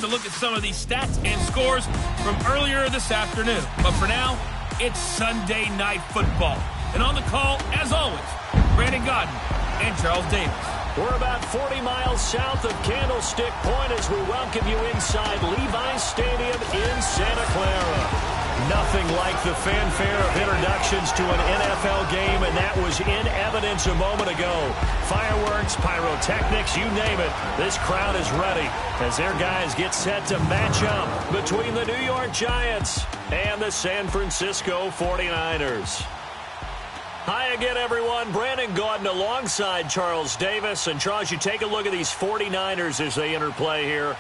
time to look at some of these stats and scores from earlier this afternoon. But for now, it's Sunday Night Football. And on the call, as always, Brandon Gaudin and Charles Davis. We're about 40 miles south of Candlestick Point as we welcome you inside Levi's Stadium in Santa Clara. Nothing like the fanfare of introductions to an NFL game, and that was in evidence a moment ago. Fireworks, pyrotechnics, you name it. This crowd is ready as their guys get set to match up between the New York Giants and the San Francisco 49ers. Hi again, everyone. Brandon Gaudin alongside Charles Davis. And, Charles, you take a look at these 49ers as they enter play here.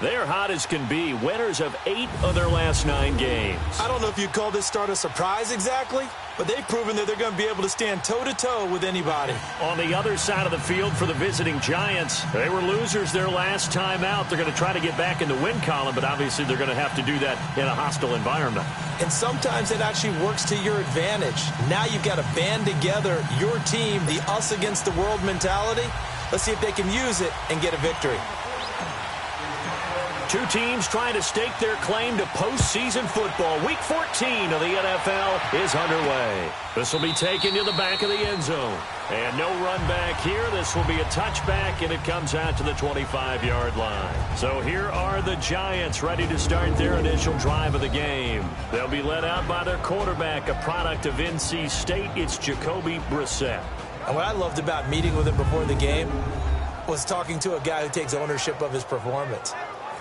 They're hot as can be. Winners of 8 of their last 9 games. I don't know if you'd call this start a surprise exactly, but they've proven that they're going to be able to stand toe-to-toe with anybody. On the other side of the field for the visiting Giants, they were losers their last time out. They're going to try to get back in the win column, but obviously they're going to have to do that in a hostile environment. And sometimes it actually works to your advantage. Now you've got to band together your team, the us against the world mentality. Let's see if they can use it and get a victory. Two teams trying to stake their claim to postseason football. Week 14 of the NFL is underway. This will be taken to the back of the end zone. And no run back here. This will be a touchback, and it comes out to the 25-yard line. So here are the Giants ready to start their initial drive of the game. They'll be led out by their quarterback, a product of NC State. It's Jacoby Brissett. And what I loved about meeting with him before the game was talking to a guy who takes ownership of his performance.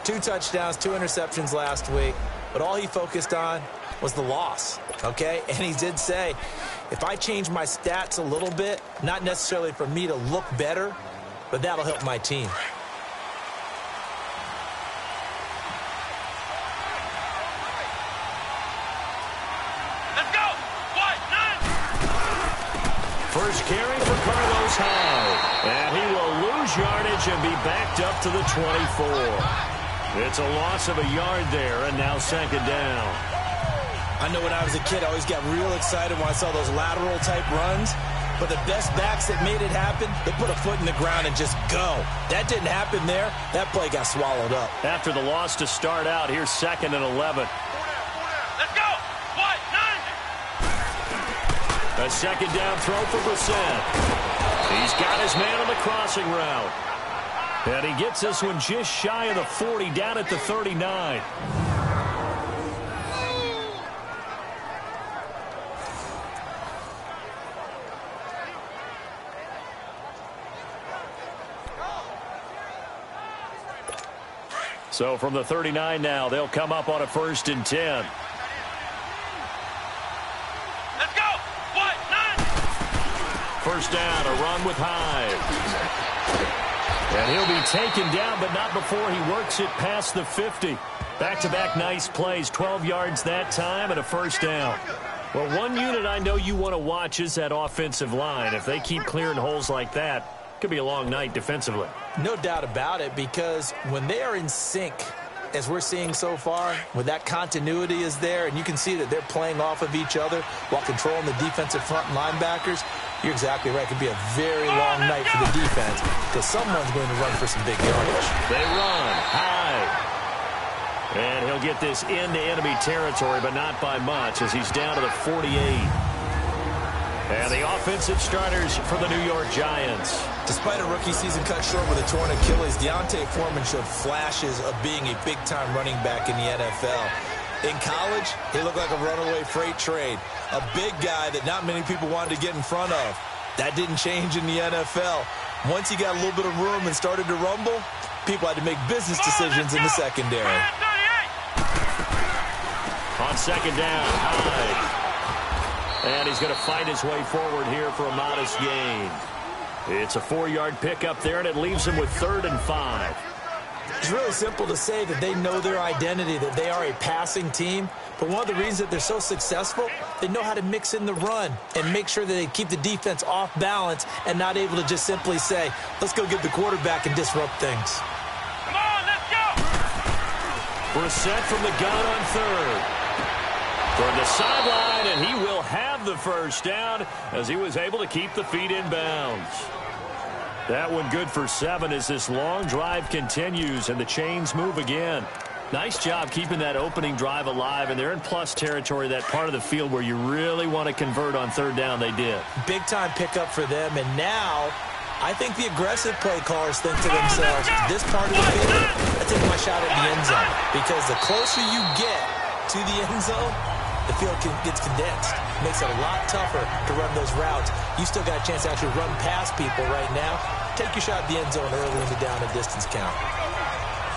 2 touchdowns, 2 interceptions last week, but all he focused on was the loss, okay? And he did say, if I change my stats a little bit, not necessarily for me to look better, but that'll help my team. Let's go! First carry for Carlos Hyde. And he will lose yardage and be backed up to the 24. It's a loss of a yard there, and now second down. I know when I was a kid, I always got real excited when I saw those lateral-type runs. But the best backs that made it happen, they put a foot in the ground and just go. That didn't happen there. That play got swallowed up. After the loss to start out, here's 2nd and 11. Let's go! A second down throw for Brissett. He's got his man on the crossing route. And he gets this one just shy of the 40, down at the 39. So from the 39 now, they'll come up on a 1st and 10. Let's go! 1st down, a run with Hyde. And he'll be taken down, but not before he works it past the 50. Back-to-back nice plays, 12 yards that time and a 1st down. Well, one unit I know you want to watch is that offensive line. If they keep clearing holes like that, it could be a long night defensively. No doubt about it, because when they are in sync, as we're seeing so far, when that continuity is there, and you can see that they're playing off of each other while controlling the defensive front linebackers, you're exactly right. It could be a very long night for the defense because someone's going to run for some big yardage. They run high. And he'll get this into enemy territory, but not by much as he's down to the 48. And the offensive starters for the New York Giants. Despite a rookie season cut short with a torn Achilles, Deontay Foreman showed flashes of being a big-time running back in the NFL. In college, he looked like a runaway freight train. A big guy that not many people wanted to get in front of. That didn't change in the NFL. Once he got a little bit of room and started to rumble, people had to make business decisions in the secondary. On 2nd down, Hyde. And he's going to fight his way forward here for a modest gain. It's a 4-yard pickup there, and it leaves him with 3rd and 5. It's really simple to say that they know their identity, that they are a passing team. But one of the reasons that they're so successful, they know how to mix in the run and make sure that they keep the defense off balance and not able to just simply say, let's go get the quarterback and disrupt things. Come on, let's go! Brissett from the gun on 3rd. Toward the sideline, and he will have the 1st down as he was able to keep the feet in bounds. That one good for 7 as this long drive continues and the chains move again. Nice job keeping that opening drive alive, and they're in plus territory, that part of the field where you really want to convert on third down. They did. Big-time pickup for them, and now I think the aggressive play callers think to themselves, this part of the field, I take my shot at the end zone, because the closer you get to the end zone, the field gets condensed. Makes it a lot tougher to run those routes. You still got a chance to actually run past people right now. Take your shot at the end zone early in the down and distance count.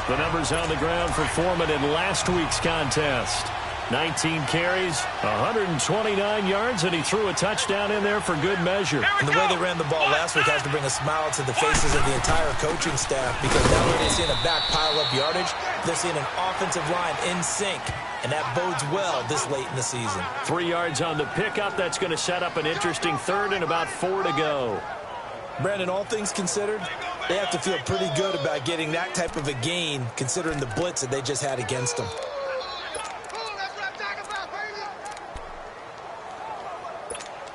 The numbers on the ground for Foreman in last week's contest. 19 carries, 129 yards, and he threw a touchdown in there for good measure. And the way they ran the ball last week has to bring a smile to the faces of the entire coaching staff, because not only are they seeing a back pile up yardage, they're seeing an offensive line in sync, and that bodes well this late in the season. 3 yards on the pickup. That's going to set up an interesting third and about 4 to go. Brandon, all things considered, they have to feel pretty good about getting that type of a gain, considering the blitz that they just had against them.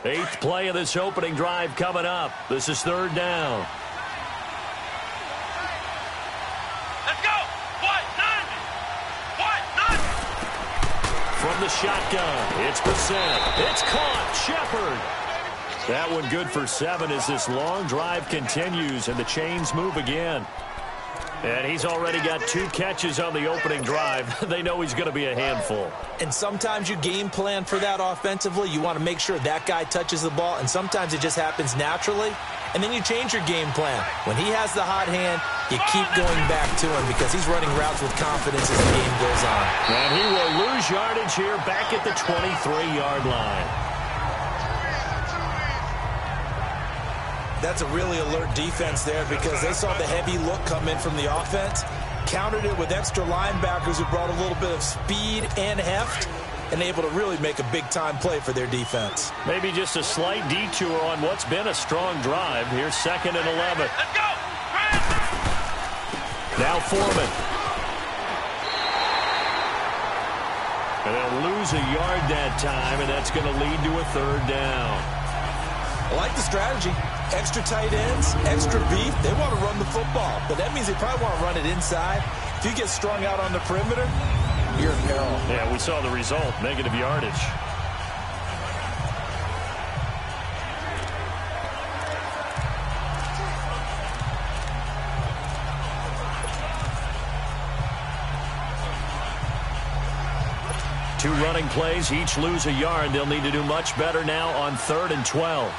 Eighth play of this opening drive coming up. This is third down. Let's go. What? None. From the shotgun, it's Brissett. It's caught. Shepard. That one good for 7 as this long drive continues and the chains move again. And he's already got 2 catches on the opening drive. They know he's going to be a handful. And sometimes you game plan for that offensively. You want to make sure that guy touches the ball, and sometimes it just happens naturally. And then you change your game plan. When he has the hot hand, you keep going back to him because he's running routes with confidence as the game goes on. And he will lose yardage here back at the 23-yard line. That's a really alert defense there because they saw the heavy look come in from the offense, countered it with extra linebackers who brought a little bit of speed and heft, and able to really make a big-time play for their defense. Maybe just a slight detour on what's been a strong drive. Here's 2nd and 11. Let's go. Now Foreman. And they'll lose a yard that time, and that's going to lead to a third down. I like the strategy. Extra tight ends, extra beef. They want to run the football, but that means they probably want to run it inside. If you get strung out on the perimeter, you're in peril. Yeah, we saw the result, negative yardage. Two running plays, each lose a yard. They'll need to do much better now on 3rd and 12.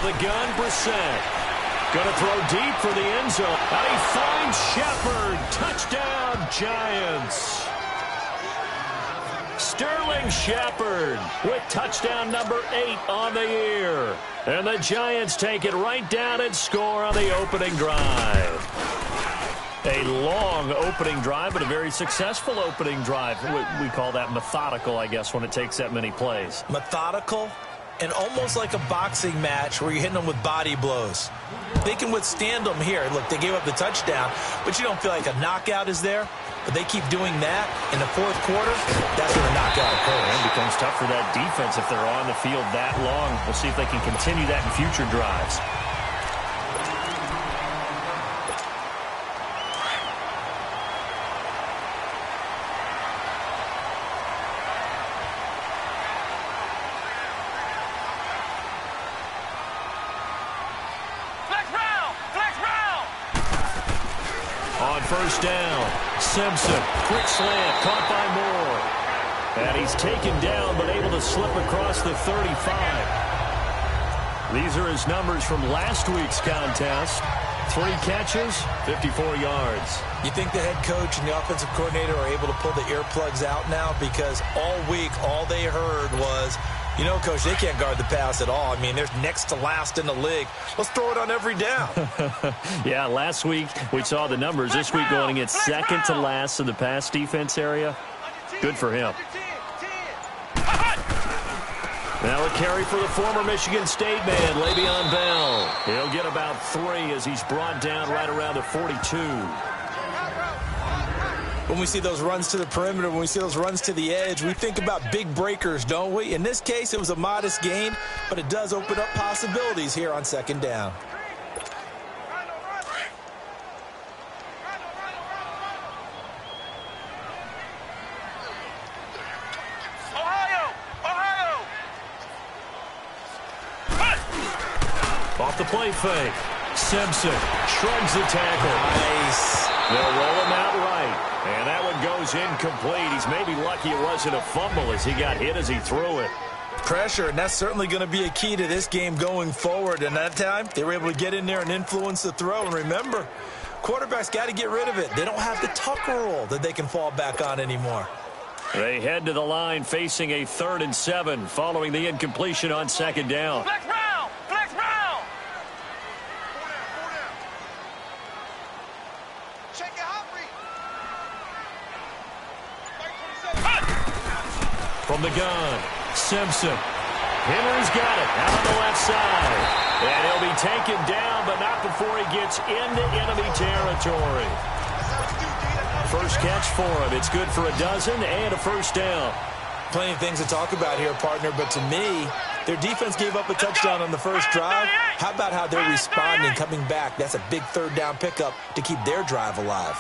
The gun, Brissett. Going to throw deep for the end zone. And he finds Shepard. Touchdown, Giants. Sterling Shepard with touchdown number 8 on the year. And the Giants take it right down and score on the opening drive. A long opening drive, but a very successful opening drive. We call that methodical, I guess, when it takes that many plays. Methodical? And almost like a boxing match where you're hitting them with body blows. They can withstand them here. Look, they gave up the touchdown, but you don't feel like a knockout is there. But they keep doing that in the 4th quarter. That's when the knockout occurs. It becomes tough for that defense if they're on the field that long. We'll see if they can continue that in future drives. First down, Simpson, quick slant, caught by Moore. And he's taken down, but able to slip across the 35. These are his numbers from last week's contest. 3 catches, 54 yards. You think the head coach and the offensive coordinator are able to pull the earplugs out now? Because all week, all they heard was, you know, Coach, they can't guard the pass at all. I mean, they're next to last in the league. Let's throw it on every down. Yeah, last week we saw the numbers. This week going at 2nd to last in the pass defense area. Good for him. Now a carry for the former Michigan State man, Le'Veon Bell. He'll get about 3 as he's brought down right around the 42. When we see those runs to the perimeter, when we see those runs to the edge, we think about big breakers, don't we? In this case, it was a modest gain, but it does open up possibilities here on second down. Off the play fake. Simpson shrugs the tackle. Nice. They'll roll him out right. And that one goes incomplete. He's maybe lucky it wasn't a fumble as he got hit as he threw it. Pressure, and that's certainly going to be a key to this game going forward. And that time, they were able to get in there and influence the throw. And remember, quarterbacks got to get rid of it. They don't have the Tucker rule that they can fall back on anymore. They head to the line facing a 3rd and 7 following the incompletion on second down. Flex round! Flex round! Check it out, from the gun, Simpson. Henry's got it out on the left side. And he'll be taken down, but not before he gets into enemy territory. First catch for him. It's good for a dozen and a first down. Plenty of things to talk about here, partner, but to me, their defense gave up a touchdown on the first drive. How about how they're responding, coming back? That's a big 3rd down pickup to keep their drive alive.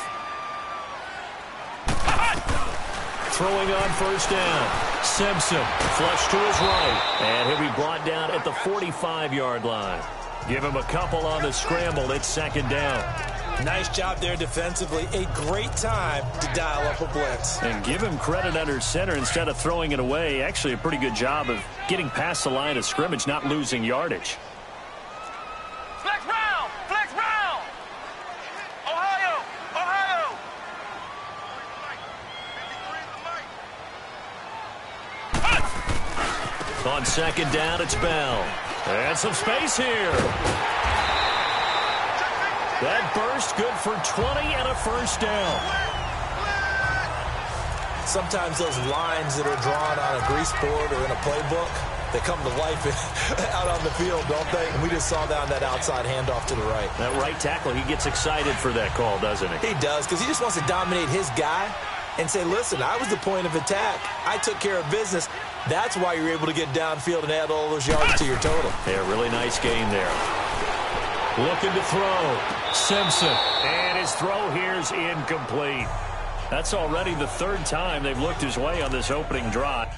Throwing on first down. Simpson flush to his right. And he'll be brought down at the 45-yard line. Give him a couple on the scramble. It's second down. Nice job there defensively. A great time to dial up a blitz. And give him credit under center instead of throwing it away. Actually a pretty good job of getting past the line of scrimmage, not losing yardage. Flex round! Flex round! Ohio! Ohio! On second down, it's Bell. And some space here. That burst good for 20 and a first down. Sometimes those lines that are drawn on a grease board or in a playbook, they come to life out on the field, don't they? And we just saw that on that outside handoff to the right. That right tackle, he gets excited for that call, doesn't he? He does, because he just wants to dominate his guy and say, listen, I was the point of attack. I took care of business. That's why you're able to get downfield and add all those yards to your total. Yeah, really nice game there. Looking to throw. Simpson. And his throw here's incomplete. That's already the 3rd time they've looked his way on this opening drive.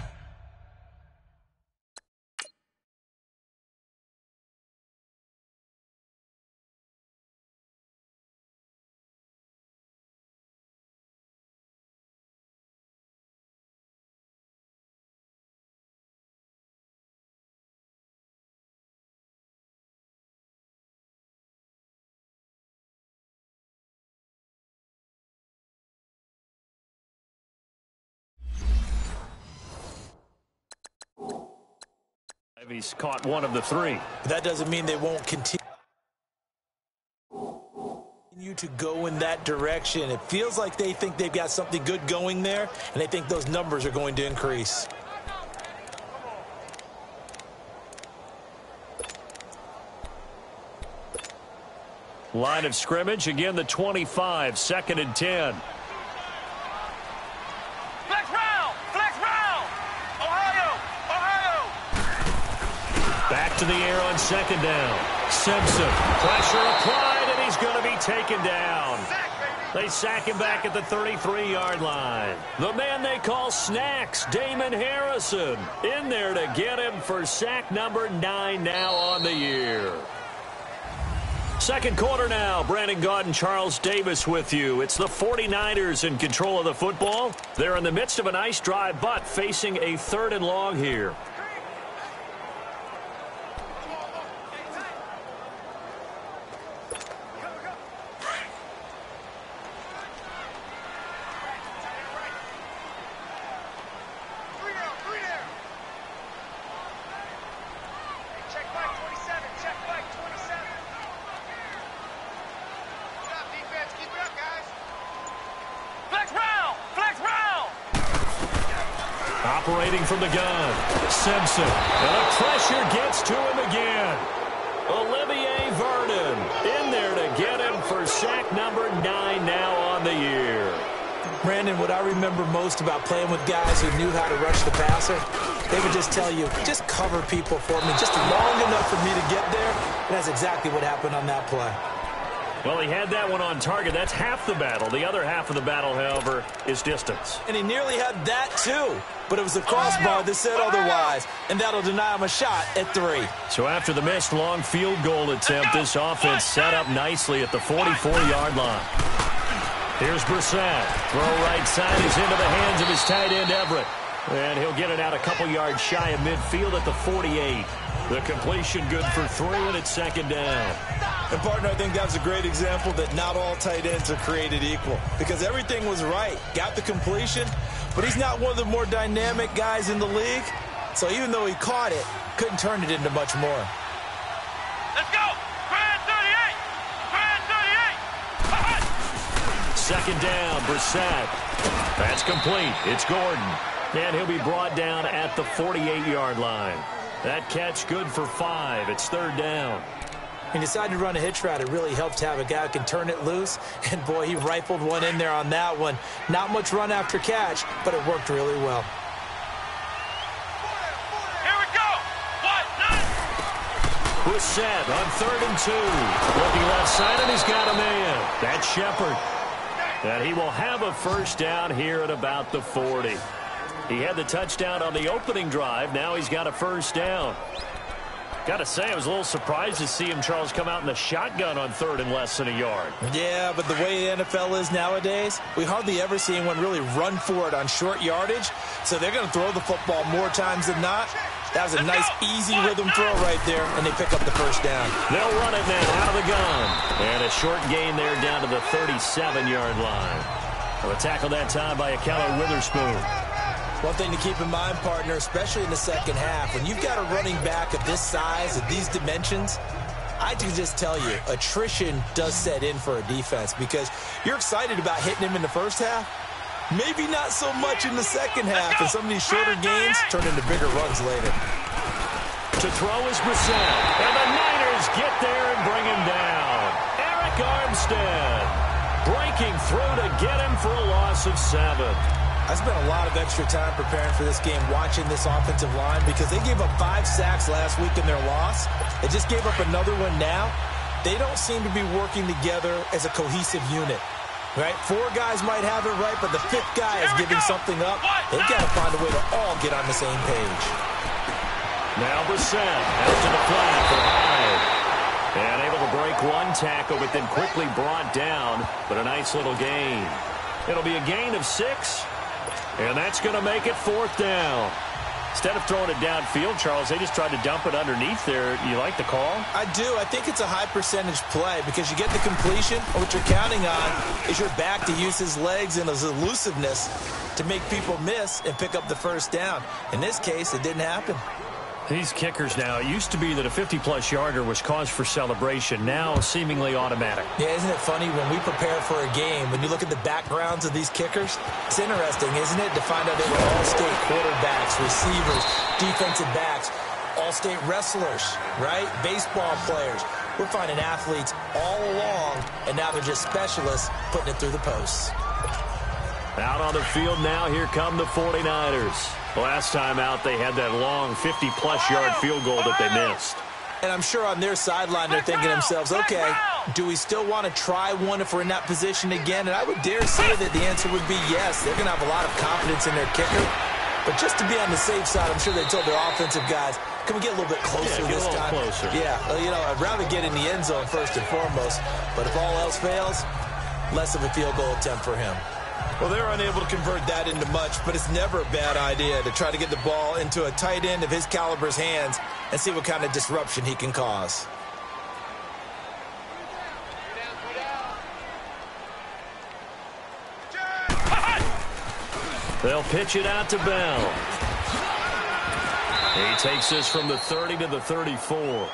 He's caught one of the 3. But that doesn't mean they won't continue to go in that direction. It feels like they think they've got something good going there, and they think those numbers are going to increase. Line of scrimmage, again the 25, 2nd and 10. Back to the air on second down. Simpson, pressure applied, and he's going to be taken down. They sack him back at the 33-yard line. The man they call Snacks, Damon Harrison, in there to get him for sack number 9 now on the year. Second quarter now. Brandon Gaudin, Charles Davis with you. It's the 49ers in control of the football. They're in the midst of a nice drive, but facing a 3rd and long here. Operating from the gun, Simpson, and the pressure gets to him again. Olivier Vernon in there to get him for sack number 9 now on the year. Brandon, what I remember most about playing with guys who knew how to rush the passer, they would just tell you, just cover people for me, just long enough for me to get there. And that's exactly what happened on that play. Well, he had that one on target. That's half the battle. The other half of the battle, however, is distance. And he nearly had that, too. But it was the crossbar that said otherwise. And that'll deny him a shot at 3. So after the missed long field goal attempt, this offense set up nicely at the 44-yard line. Here's Brissett. Throw right side is into the hands of his tight end, Everett. And he'll get it out a couple yards shy of midfield at the 48. The completion good for 3, and it's second down. And, partner, I think that was a great example that not all tight ends are created equal. Because everything was right. Got the completion, but he's not one of the more dynamic guys in the league. So even though he caught it, couldn't turn it into much more. Let's go! Grand 38! Grand 38! Second down, Brissett. That's complete. It's Gordon. And he'll be brought down at the 48-yard line. That catch good for 5. It's third down. He decided to run a hitch route. It really helped to have a guy who can turn it loose. And, boy, he rifled one in there on that one. Not much run after catch, but it worked really well. Here we go! Brissett on 3rd and 2. Looking left side, and he's got a man. That's Shepard. And he will have a first down here at about the 40. He had the touchdown on the opening drive. Now he's got a first down. Got to say, I was a little surprised to see him, Charles, come out in the shotgun on 3rd and less than a yard. Yeah, but the way the NFL is nowadays, we hardly ever see anyone really run for it on short yardage. So they're going to throw the football more times than not. That was a nice, easy rhythm throw right there, and they pick up the first down. They'll run it now out of the gun. And a short gain there down to the 37-yard line. A tackle that time by Akello Witherspoon. One thing to keep in mind, partner, especially in the second half, when you've got a running back of this size, of these dimensions, I can just tell you, attrition does set in for a defense because you're excited about hitting him in the first half. Maybe not so much in the second half, and some of these shorter gains turn into bigger runs later. To throw is Brissett, and the Niners get there and bring him down. Eric Armstead breaking through to get him for a loss of 7. I spent a lot of extra time preparing for this game watching this offensive line because they gave up 5 sacks last week in their loss. They just gave up another one now. They don't seem to be working together as a cohesive unit. Right? 4 guys might have it right, but the 5th guy is giving something up. They've got to find a way to all get on the same page. Now Brissett out to the flat for Hyde. And able to break one tackle, but then quickly brought down. But a nice little gain. It'll be a gain of 6. And that's going to make it 4th down. Instead of throwing it downfield, Charles, they just tried to dump it underneath there. You like the call? I do. I think it's a high percentage play because you get the completion. And what you're counting on is your back to use his legs and his elusiveness to make people miss and pick up the first down. In this case, it didn't happen. These kickers now, it used to be that a 50-plus yarder was cause for celebration. Now seemingly automatic. Yeah, isn't it funny when we prepare for a game, when you look at the backgrounds of these kickers, it's interesting, isn't it, to find out they were all-state quarterbacks, receivers, defensive backs, all-state wrestlers, right? Baseball players. We're finding athletes all along, and now they're just specialists putting it through the posts. Out on the field now, here come the 49ers. Last time out, they had that long 50-plus yard field goal that they missed. And I'm sure on their sideline, they're thinking to themselves, okay, do we still want to try one if we're in that position again? And I would dare say that the answer would be yes. They're going to have a lot of confidence in their kicker. But just to be on the safe side, I'm sure they told their offensive guys, can we get a little bit closer this time? Closer. Yeah, you know, I'd rather get in the end zone first and foremost. But if all else fails, less of a field goal attempt for him. Well, they're unable to convert that into much, but it's never a bad idea to try to get the ball into a tight end of his caliber's hands and see what kind of disruption he can cause. They'll pitch it out to Bell. He takes this from the 30 to the 34.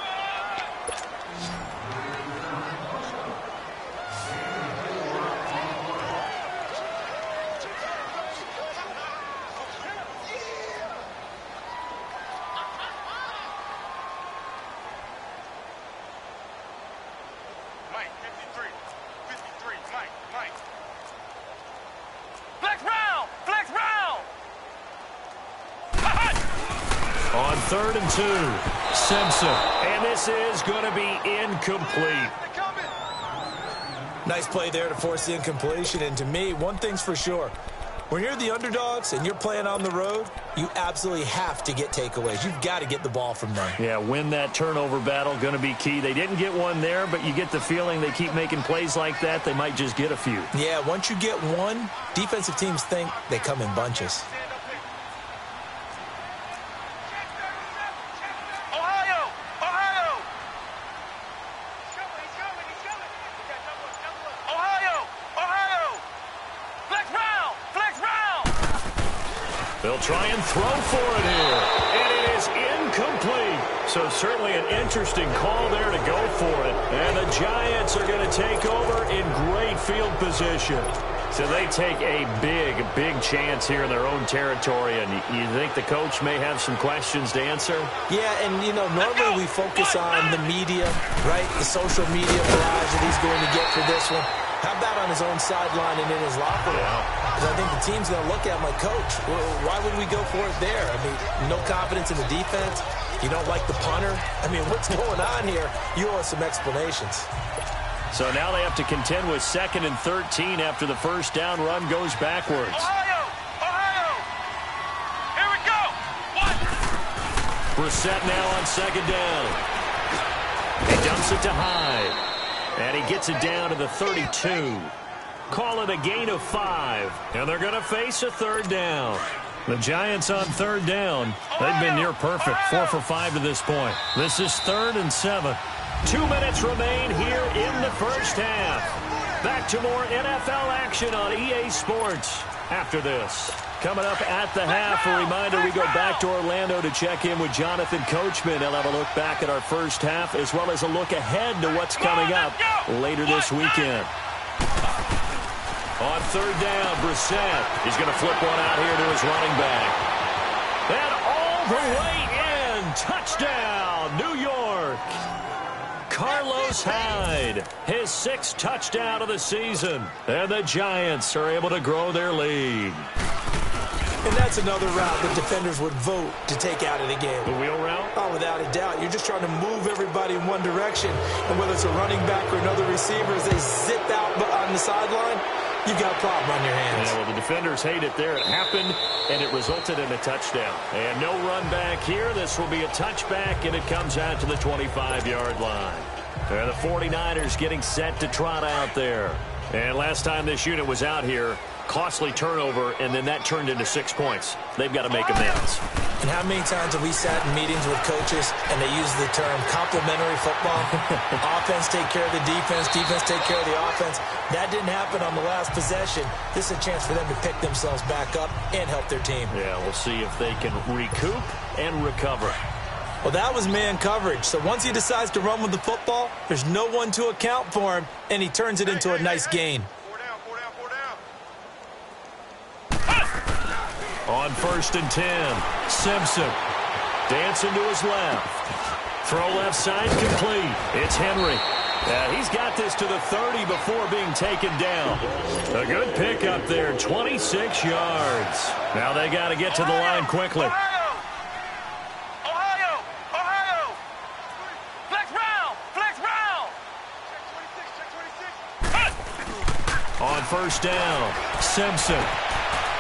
Flex round! Flex round! On 3rd and 2, Simpson. And this is going to be incomplete. Nice play there to force the incompletion. And to me, one thing's for sure. When you're the underdogs and you're playing on the road, you absolutely have to get takeaways. You've got to get the ball from them. Yeah, win that turnover battle, going to be key. They didn't get one there, but you get the feeling they keep making plays like that, they might just get a few. Yeah, once you get one, defensive teams think they come in bunches. Ohio! Ohio! Ohio! Ohio! Flex round! Flex round! They'll try and throw for it here. And it is incomplete. So certainly an interesting call there to go for it. And the Giants are going to take over in great field position. So they take a big chance here in their own territory. And you think the coach may have some questions to answer? Yeah, and, normally we focus on the media, right? The social media barrage that he's going to get for this one. How about on his own sideline and in his locker room? Because I think the team's going to look at him like, Coach, why would we go for it there? I mean, no confidence in the defense. You don't like the punter. I mean, what's going on here? You owe us some explanations. So now they have to contend with 2nd and 13 after the first down run goes backwards. Ohio! Ohio! Here we go! What? Brissett now on 2nd down. He dumps it to Hyde. And he gets it down to the 32. Call it a gain of 5. And they're going to face a 3rd down. The Giants on 3rd down. They've been near perfect. 4 for 5 to this point. This is 3rd and 7. 2 minutes remain here in the first half. Back to more NFL action on EA Sports after this. Coming up at the half, a reminder we go back to Orlando to check in with Jonathan Coachman. He'll have a look back at our first half as well as a look ahead to what's coming up later this weekend. On 3rd down, Brissett. He's going to flip one out here to his running back. And all the way in. Touchdown, New York. Carlos Hyde, his 6th touchdown of the season. And the Giants are able to grow their lead. And that's another route that defenders would vote to take out of the game. The wheel route? Oh, without a doubt. You're just trying to move everybody in one direction. And whether it's a running back or another receiver, as they zip out on the sideline, you've got a problem on your hands. Yeah, well, the defenders hate it there. It happened, and it resulted in a touchdown. And no run back here. This will be a touchback, and it comes out to the 25-yard line. And the 49ers getting set to trot out there. And last time this unit was out here, costly turnover, and then that turned into 6 points. They've got to make amends. And how many times have we sat in meetings with coaches and they use the term complementary football? Offense take care of the defense, defense take care of the offense. That didn't happen on the last possession. This is a chance for them to pick themselves back up and help their team. Yeah, we'll see if they can recoup and recover. Well, that was man coverage. So once he decides to run with the football, there's no one to account for him, and he turns it into a nice gain. On 1st and 10, Simpson dancing to his left. Throw left side complete. It's Henry. He's got this to the 30 before being taken down. A good pickup there, 26 yards. Now they got to get to the line quickly. On 1st down, Simpson.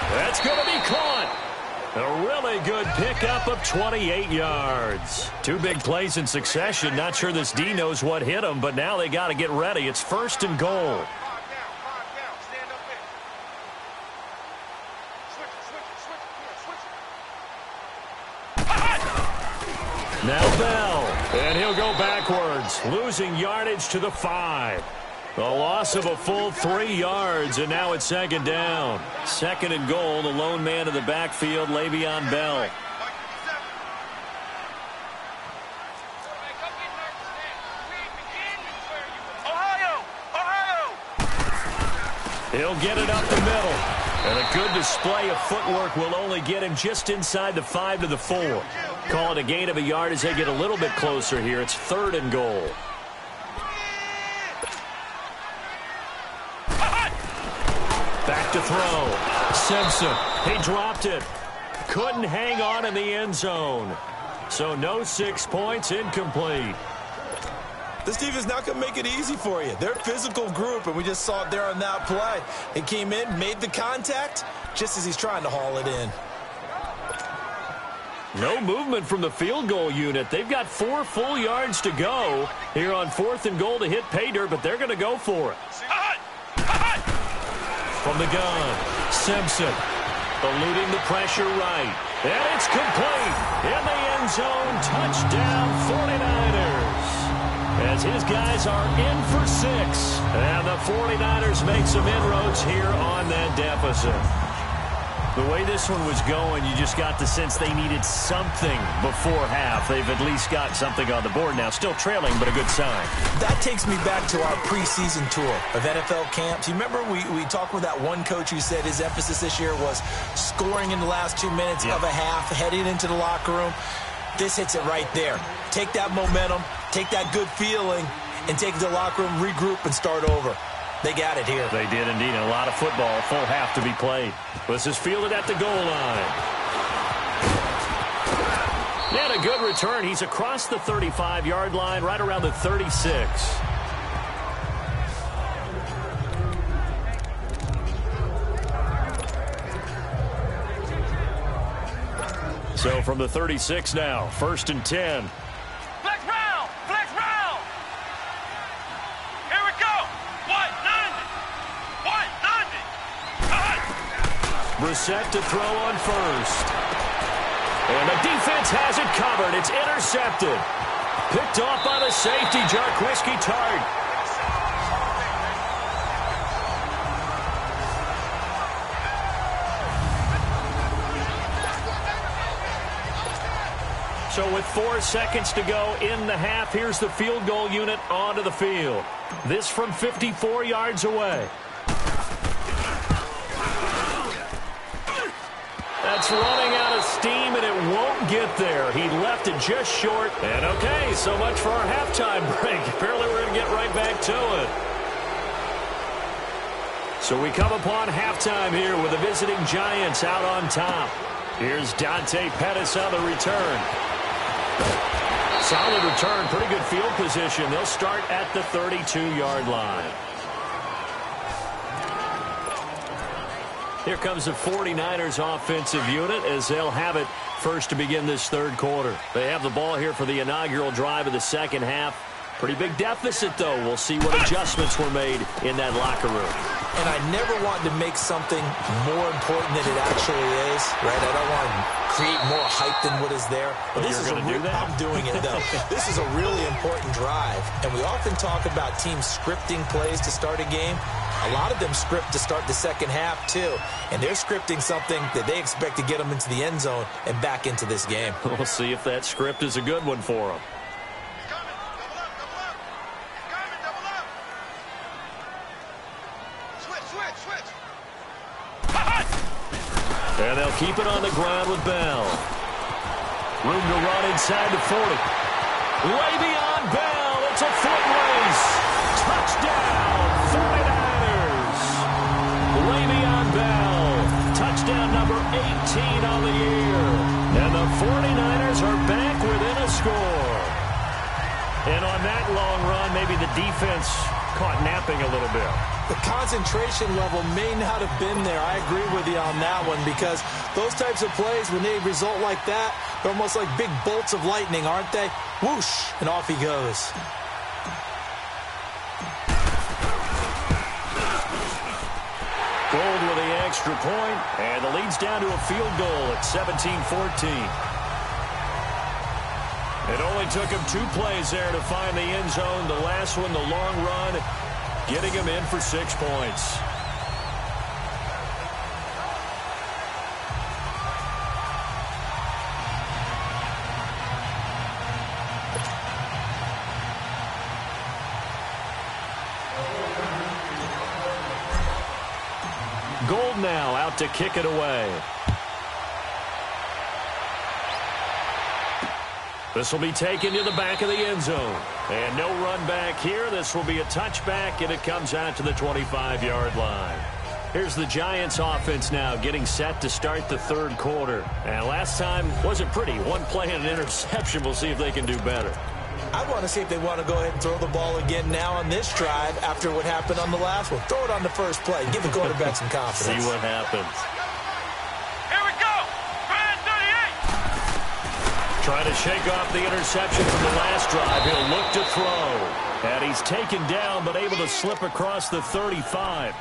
That's going to be caught. A really good pickup of 28 yards. 2 big plays in succession. Not sure this D knows what hit him, but now they got to get ready. It's 1st and goal. Now Bell, and he'll go backwards, losing yardage to the 5. A loss of a full 3 yards, and now it's 2nd down. 2nd and goal, the lone man in the backfield, Le'Veon Bell. He'll get it up the middle. And a good display of footwork will only get him just inside the 5 to the 4. Call it a gain of a yard as they get a little bit closer here. It's 3rd and goal. Back to throw. Simpson. He dropped it. Couldn't hang on in the end zone. So no 6 points, incomplete. This defense is not going to make it easy for you. They're a physical group, and we just saw it there on that play. He came in, made the contact, just as he's trying to haul it in. No movement from the field goal unit. They've got 4 full yards to go here on 4th and goal to hit pay dirt, but they're going to go for it. From the gun, Simpson eluding the pressure right. And it's complete. In the end zone, touchdown 49ers. As his guys are in for 6. And the 49ers make some inroads here on that deficit. The way this one was going, you just got the sense they needed something before half. They've at least got something on the board now. Still trailing, but a good sign. That takes me back to our preseason tour of NFL camps. You remember we talked with that one coach who said his emphasis this year was scoring in the last 2 minutes of a half, heading into the locker room. This hits it right there. Take that momentum, take that good feeling, and take it to the locker room, regroup, and start over. They got it here. They did indeed. A lot of football, full half to be played. This is fielded at the goal line. And a good return. He's across the 35-yard line, right around the 36. So from the 36 now, 1st and 10. Flex round! Flex round! Here we go! 190! 190! Brissett to throw on first. And the defense has it covered. It's intercepted. Picked off by the safety, Jarquiski Tart. So with 4 seconds to go in the half, here's the field goal unit onto the field. This from 54 yards away. That's running out of steam, and it won't get there. He left it just short. And okay, so much for our halftime break. Apparently we're going to get right back to it. So we come upon halftime here with the visiting Giants out on top. Here's Dante Pettis on the return. Solid return, pretty good field position. They'll start at the 32-yard line. Here comes the 49ers offensive unit as they'll have it first to begin this third quarter. They have the ball here for the inaugural drive of the second half. Pretty big deficit, though. We'll see what adjustments were made in that locker room. And I never wanted to make something more important than it actually is, right? I don't want to create more hype than what is there. But this is going to do that? I'm doing it, though. This is a really important drive. And we often talk about teams scripting plays to start a game. A lot of them script to start the second half, too. And they're scripting something that they expect to get them into the end zone and back into this game. We'll see if that script is a good one for them. And they'll keep it on the ground with Bell. Room to run inside the 40. Le'Veon Bell. It's a foot race. Touchdown, 49ers. Le'Veon Bell. Touchdown number 18 on the year. And the 49ers are back within a score. And on that long run, maybe the defense caught napping a little bit. The concentration level may not have been there. I agree with you on that one because those types of plays, when they result like that, they're almost like big bolts of lightning, aren't they? Whoosh, and off he goes. Gold with the extra point, and the lead's down to a field goal at 17-14. It only took him 2 plays there to find the end zone. The last one, the long run, getting him in for 6 points. Gold now out to kick it away. This will be taken to the back of the end zone. And no run back here. This will be a touchback, and it comes out to the 25-yard line. Here's the Giants offense now getting set to start the third quarter. And last time wasn't pretty. One play and an interception. We'll see if they can do better. I want to see if they want to go ahead and throw the ball again now on this drive after what happened on the last one. Throw it on the first play. Give the quarterback some confidence. See what happens. Here we go. Brand 38. Trying to shake off the interception from the last drive. He'll look to throw. And he's taken down but able to slip across the 35.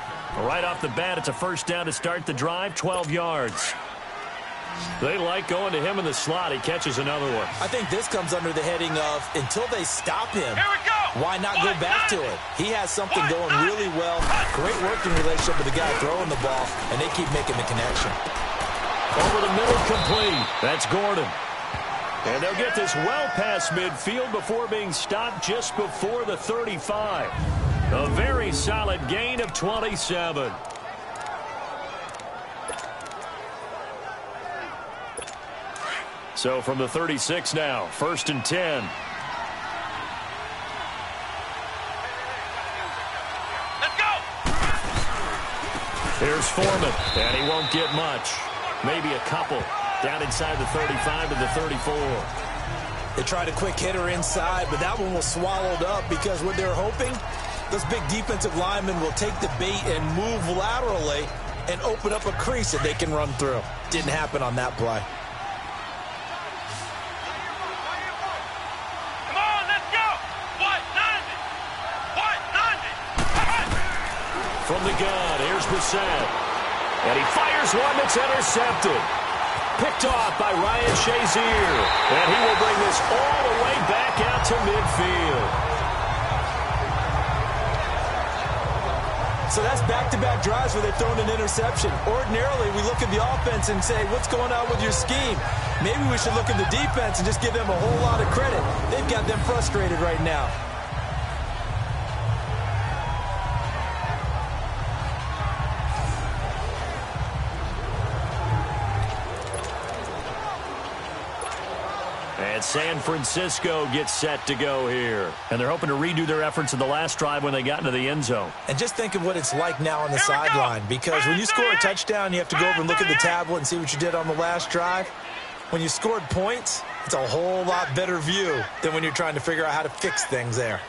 Right off the bat, it's a first down to start the drive, 12 yards. They like going to him in the slot. He catches another one. I think this comes under the heading of until they stop him, Here we go. why not go back to it? He has something going really well. Great working relationship with the guy throwing the ball, and they keep making the connection. Over the middle, complete. That's Gordon. And they'll get this well past midfield before being stopped just before the 35. A very solid gain of 27. So from the 36 now, 1st and 10. Let's go. Here's Foreman, and he won't get much. Maybe a couple. Down inside the 35 to the 34. They tried a quick hitter inside, but that one was swallowed up because what they're hoping, those big defensive linemen will take the bait and move laterally and open up a crease that they can run through. Didn't happen on that play. Come on, let's go. 190. From the gun, here's Brissett. And he fires one that's intercepted. Picked off by Ryan Shazier. And he will bring this all the way back out to midfield. So that's back-to-back drives where they've thrown an interception. Ordinarily, we look at the offense and say, what's going on with your scheme? Maybe we should look at the defense and just give them a whole lot of credit. They've got them frustrated right now. And San Francisco gets set to go here. And they're hoping to redo their efforts in the last drive when they got into the end zone. And just think of what it's like now on the sideline, because when you score a touchdown, you have to go over and look at the tablet and see what you did on the last drive. When you scored points, it's a whole lot better view than when you're trying to figure out how to fix things there.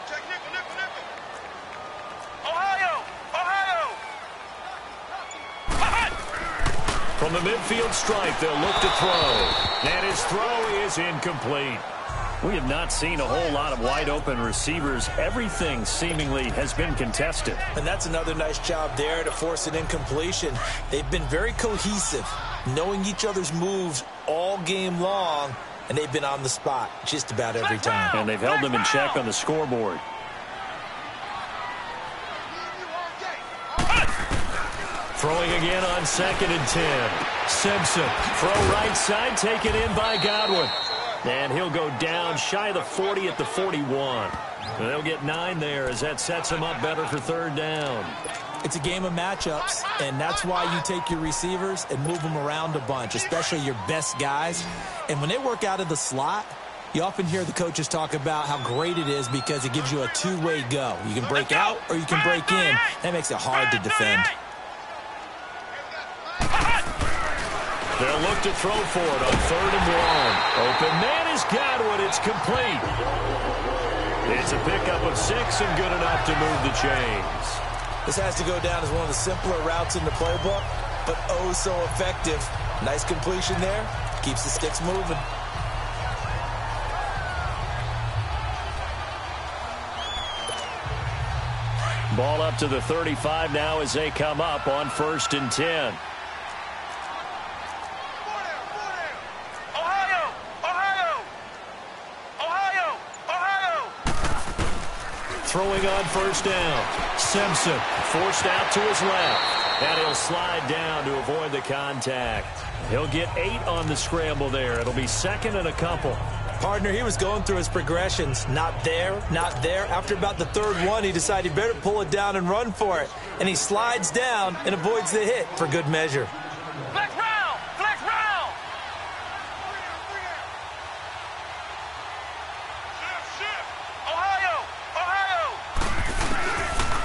Check nickel. Ohio. From the midfield stripe, they'll look to throw. And his throw is incomplete. We have not seen a whole lot of wide-open receivers. Everything seemingly has been contested. And that's another nice job there to force an incompletion. They've been very cohesive, knowing each other's moves all game long, and they've been on the spot just about every time. And they've held them in check on the scoreboard. Throwing again on 2nd and 10. Simpson, throw right side, taken in by Godwin. And he'll go down shy of the 40 at the 41. And they'll get 9 there as that sets him up better for 3rd down. It's a game of matchups, and that's why you take your receivers and move them around a bunch, especially your best guys. And when they work out of the slot, you often hear the coaches talk about how great it is because it gives you a two-way go. You can break out or you can break in. That makes it hard to defend. They'll look to throw for it on 3rd and 1. Open man is Godwin. It's complete. It's a pickup of 6 and good enough to move the chains. This has to go down as one of the simpler routes in the playbook, but oh so effective. Nice completion there. Keeps the sticks moving. Ball up to the 35 now as they come up on 1st and 10. Throwing on 1st down. Simpson forced out to his left. And he'll slide down to avoid the contact. He'll get 8 on the scramble there. It'll be 2nd and a couple. Partner, he was going through his progressions. Not there, not there. After about the 3rd one, he decided he better pull it down and run for it. And he slides down and avoids the hit for good measure. Flex round. Flex round. Shift. Ohio.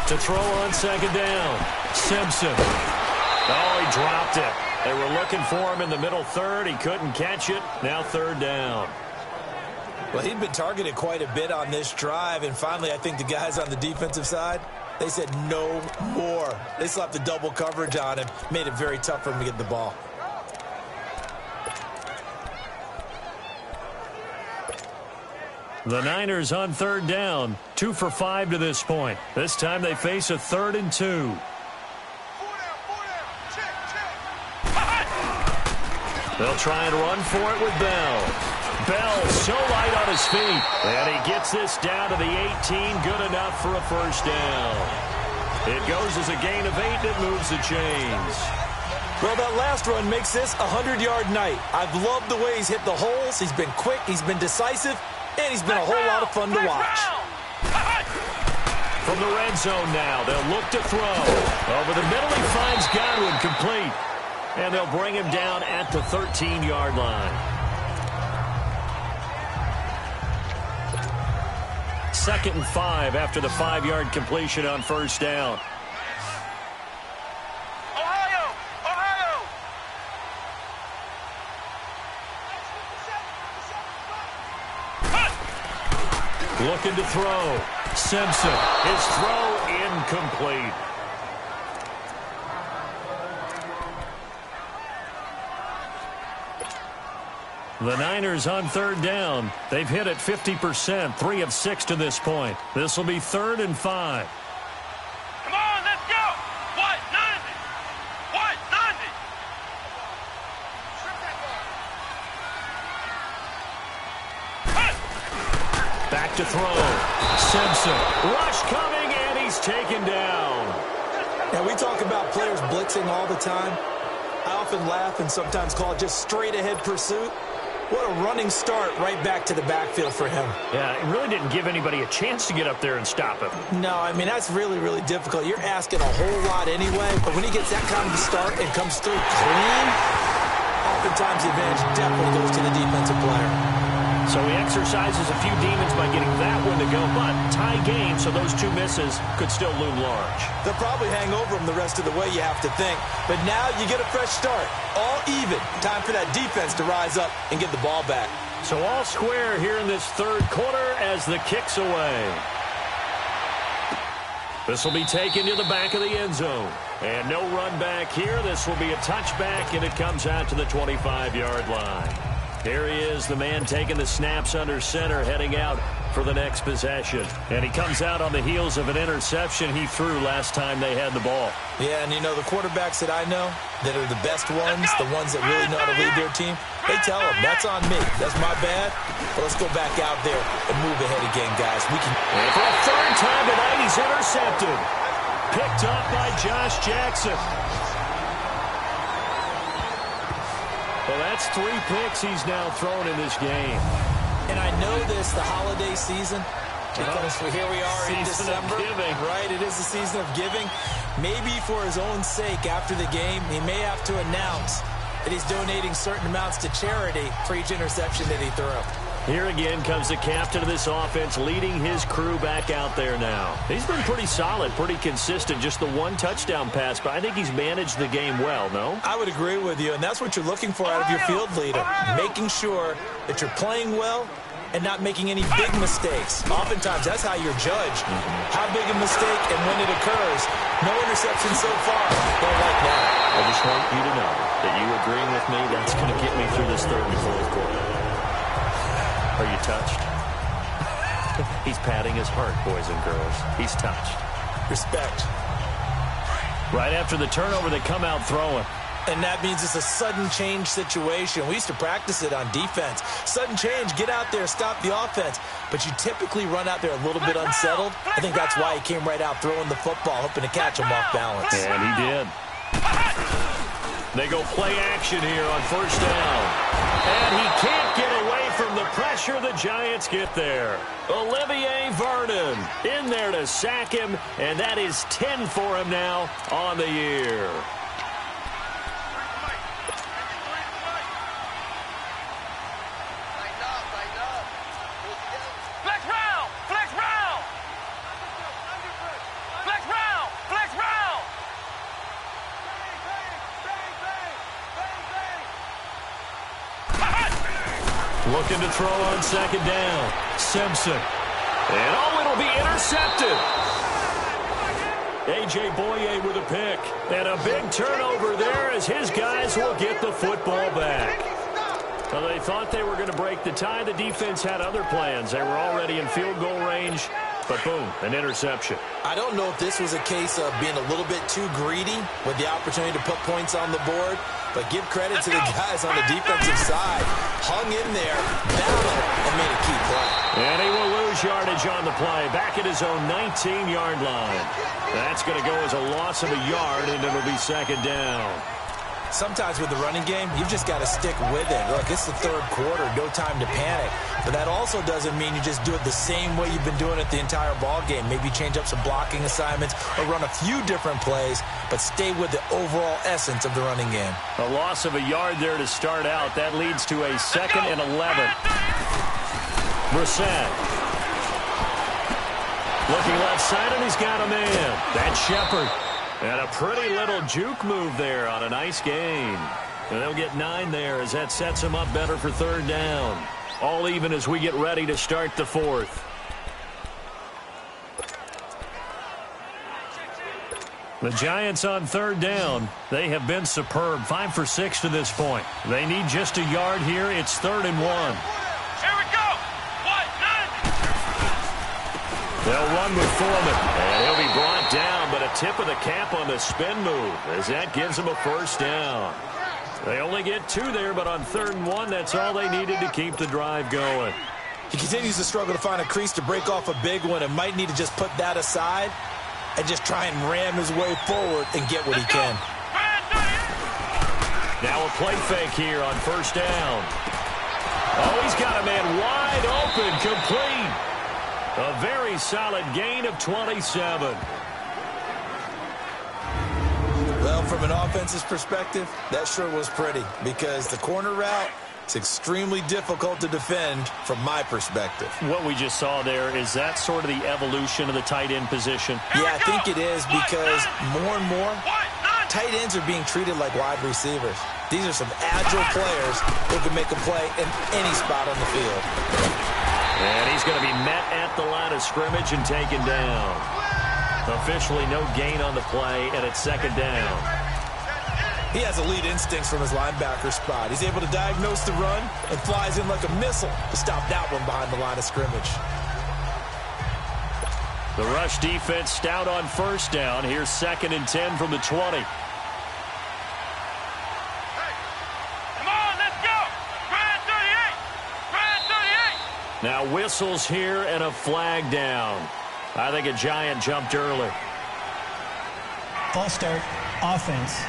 To To throw on second down. Simpson. Oh, he dropped it. They were looking for him in the middle third. He couldn't catch it. Now third down. Well, he'd been targeted quite a bit on this drive, and finally I think the guys on the defensive side, they said no more. They slapped the double coverage on him, made it very tough for him to get the ball. The Niners on third down, 2 for 5 to this point. This time they face a 3rd and 2. They'll try and run for it with Bell. Bell so light on his feet. And he gets this down to the 18. Good enough for a first down. It goes as a gain of 8 that moves the chains. Well, that last run makes this a 100-yard night. I've loved the way he's hit the holes. He's been quick. He's been decisive. And he's been a whole lot of fun to watch. From the red zone now, they'll look to throw. Over the middle, he finds Godwin complete. And they'll bring him down at the 13-yard line. 2nd and 5 after the 5-yard completion on first down. Ohio! Looking to throw. Simpson. His throw incomplete. The Niners on third down. They've hit it 50%, 3 of 6 to this point. This will be 3rd and 5. Come on, let's go! What? 90! What? 90! Back to throw. Simpson. Rush coming, and he's taken down. Now, we talk about players blitzing all the time. I often laugh and sometimes call it just straight-ahead pursuit. What a running start right back to the backfield for him. Yeah, it really didn't give anybody a chance to get up there and stop him. No, I mean, that's really, really difficult. You're asking a whole lot anyway, but when he gets that kind of a start and comes through clean, oftentimes the advantage definitely goes to the defensive player. So he exercises a few demons by getting that one to go, but tie game, so those 2 misses could still loom large. They'll probably hang over him the rest of the way, you have to think. But now you get a fresh start. All even. Time for that defense to rise up and get the ball back. So all square here in this 3rd quarter as the kick's away. This will be taken to the back of the end zone. And no run back here. This will be a touchback, and it comes out to the 25-yard line. Here he is, the man taking the snaps under center, heading out for the next possession. And he comes out on the heels of an interception he threw last time they had the ball. Yeah, and you know, the quarterbacks that I know that are the best ones, the ones that really know how to lead their team, they tell them, that's on me. That's my bad. But let's go back out there and move ahead again, guys. We can. And for a 3rd time tonight, he's intercepted. Picked up by Josh Jackson. Well, that's 3 picks he's now thrown in this game. And I know this, the holiday season, because here we are in December. Right, it is the season of giving. Maybe for his own sake, after the game, he may have to announce that he's donating certain amounts to charity for each interception that he threw. Here again comes the captain of this offense, leading his crew back out there now. He's been pretty solid, pretty consistent, just the 1 touchdown pass, but I think he's managed the game well, no? I would agree with you, and that's what you're looking for out of your field leader, making sure that you're playing well and not making any big mistakes. Oftentimes, that's how you're judged. How big a mistake and when it occurs. No interception so far. Don't like that. I just want you to know that you agreeing with me, that's going to get me through this 3rd and 4th quarter. Are you touched? He's patting his heart, boys and girls. He's touched. Respect. Right after the turnover, they come out throwing. And that means it's a sudden change situation. We used to practice it on defense. Sudden change, get out there, stop the offense. But you typically run out there a little bit unsettled. I think that's why he came right out throwing the football, hoping to catch him off balance. And he did. They go play action here on first down. And he can't get away from the pressure. The Giants get there. Olivier Vernon in there to sack him, and that is 10 for him now on the year. Flex round! Flex round! Flex round! Looking to throw on second down. Simpson. And it'll be intercepted. A.J. Boye with a pick. And a big turnover there as his guys will get the football back. Well, they thought they were going to break the tie. The defense had other plans. They were already in field goal range. But boom, an interception. I don't know if this was a case of being a little bit too greedy with the opportunity to put points on the board, but give credit to the guys on the defensive side. Hung in there, battled, and made a key play. And he will lose yardage on the play, back at his own 19-yard line. That's going to go as a loss of a yard, and it'll be second down. Sometimes with the running game, you've just got to stick with it. Look, it's the third quarter, no time to panic. But that also doesn't mean you just do it the same way you've been doing it the entire ball game. Maybe change up some blocking assignments or run a few different plays, but stay with the overall essence of the running game. A loss of a yard there to start out. That leads to a 2nd and 11. Brissett. Looking left side, and he's got a man. That's Shepard. And a pretty little juke move there on a nice gain. And they'll get 9 there as that sets them up better for third down. All even as we get ready to start the fourth. The Giants on third down. They have been superb. 5 for 6 to this point. They need just a yard here. It's 3rd and 1. Here we go. What? They'll run with Foreman. And he'll be brought down, but a tip of the cap on the spin move as that gives them a first down. They only get 2 there, but on 3rd and 1, that's all they needed to keep the drive going. He continues to struggle to find a crease to break off a big one and might need to just put that aside and just try and ram his way forward and get what he can. Now a play fake here on first down. Oh, he's got a man wide open, complete. A very solid gain of 27. Well, from an offensive perspective, that sure was pretty because the corner route is extremely difficult to defend from my perspective. What we just saw there, is that sort of the evolution of the tight end position? Yeah, I think it is because more and more tight ends are being treated like wide receivers. These are some agile players who can make a play in any spot on the field. And he's going to be met at the line of scrimmage and taken down. Officially no gain on the play, and it's second down. He has elite instincts from his linebacker spot. He's able to diagnose the run and flies in like a missile to stop that one behind the line of scrimmage. The rush defense stout on first down. Here's 2nd and 10 from the 20. Now whistles here and a flag down. I think a Giant jumped early. False start, offense.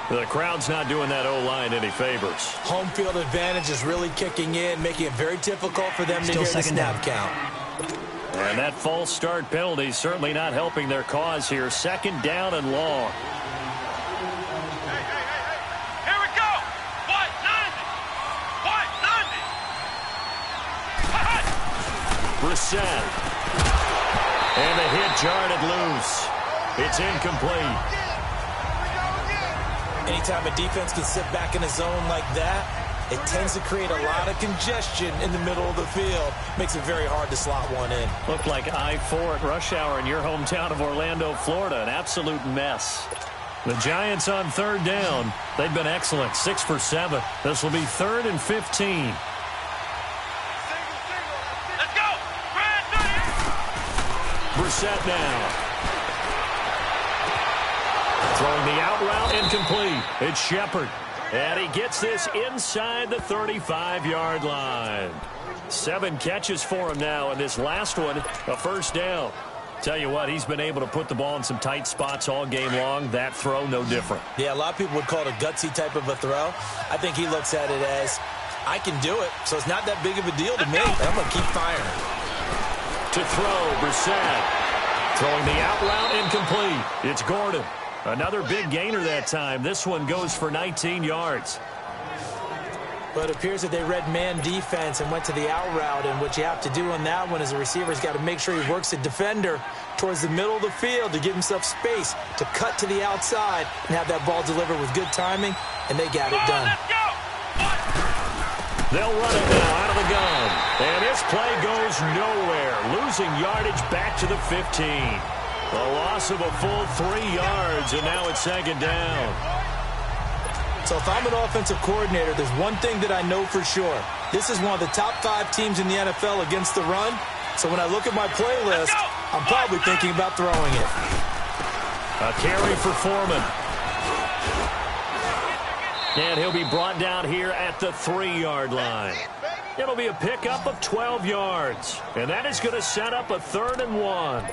The crowd's not doing that O-line any favors. Home field advantage is really kicking in, making it very difficult for them to hear the snap count. And that false start penalty certainly not helping their cause here. 2nd down and long. Here we go. What? 90. Brissett. And the hit jarred loose. It's incomplete. Anytime a defense can sit back in a zone like that, it tends to create a lot of congestion in the middle of the field. Makes it very hard to slot one in. Looked like I-4 at rush hour in your hometown of Orlando, Florida. An absolute mess. The Giants on third down. They've been excellent. 6 for 7. This will be 3rd and 15. Let's go. Brissett now. Throwing the out route incomplete. It's Shepard. And he gets this inside the 35-yard line. 7 catches for him now, and this last one, a first down. Tell you what, he's been able to put the ball in some tight spots all game long. That throw, no different. Yeah, a lot of people would call it a gutsy type of a throw. I think he looks at it as, I can do it, so it's not that big of a deal to me. I'm going to keep firing. To throw, Brissett. Throwing the out route incomplete. It's Gordon. Another big gainer that time. This one goes for 19 yards. But it appears that they read man defense and went to the out route. And what you have to do on that one is the receiver's got to make sure he works the defender towards the middle of the field to give himself space to cut to the outside and have that ball delivered with good timing. And they got it done. They'll run it now out of the gun. And this play goes nowhere. Losing yardage back to the 15. A loss of a full 3 yards, and now it's second down. So if I'm an offensive coordinator, there's one thing that I know for sure. This is one of the top 5 teams in the NFL against the run. So when I look at my playlist, I'm probably thinking about throwing it. A carry for Foreman. And he'll be brought down here at the 3-yard line. It'll be a pickup of 12 yards. And that is going to set up a 3rd and 1.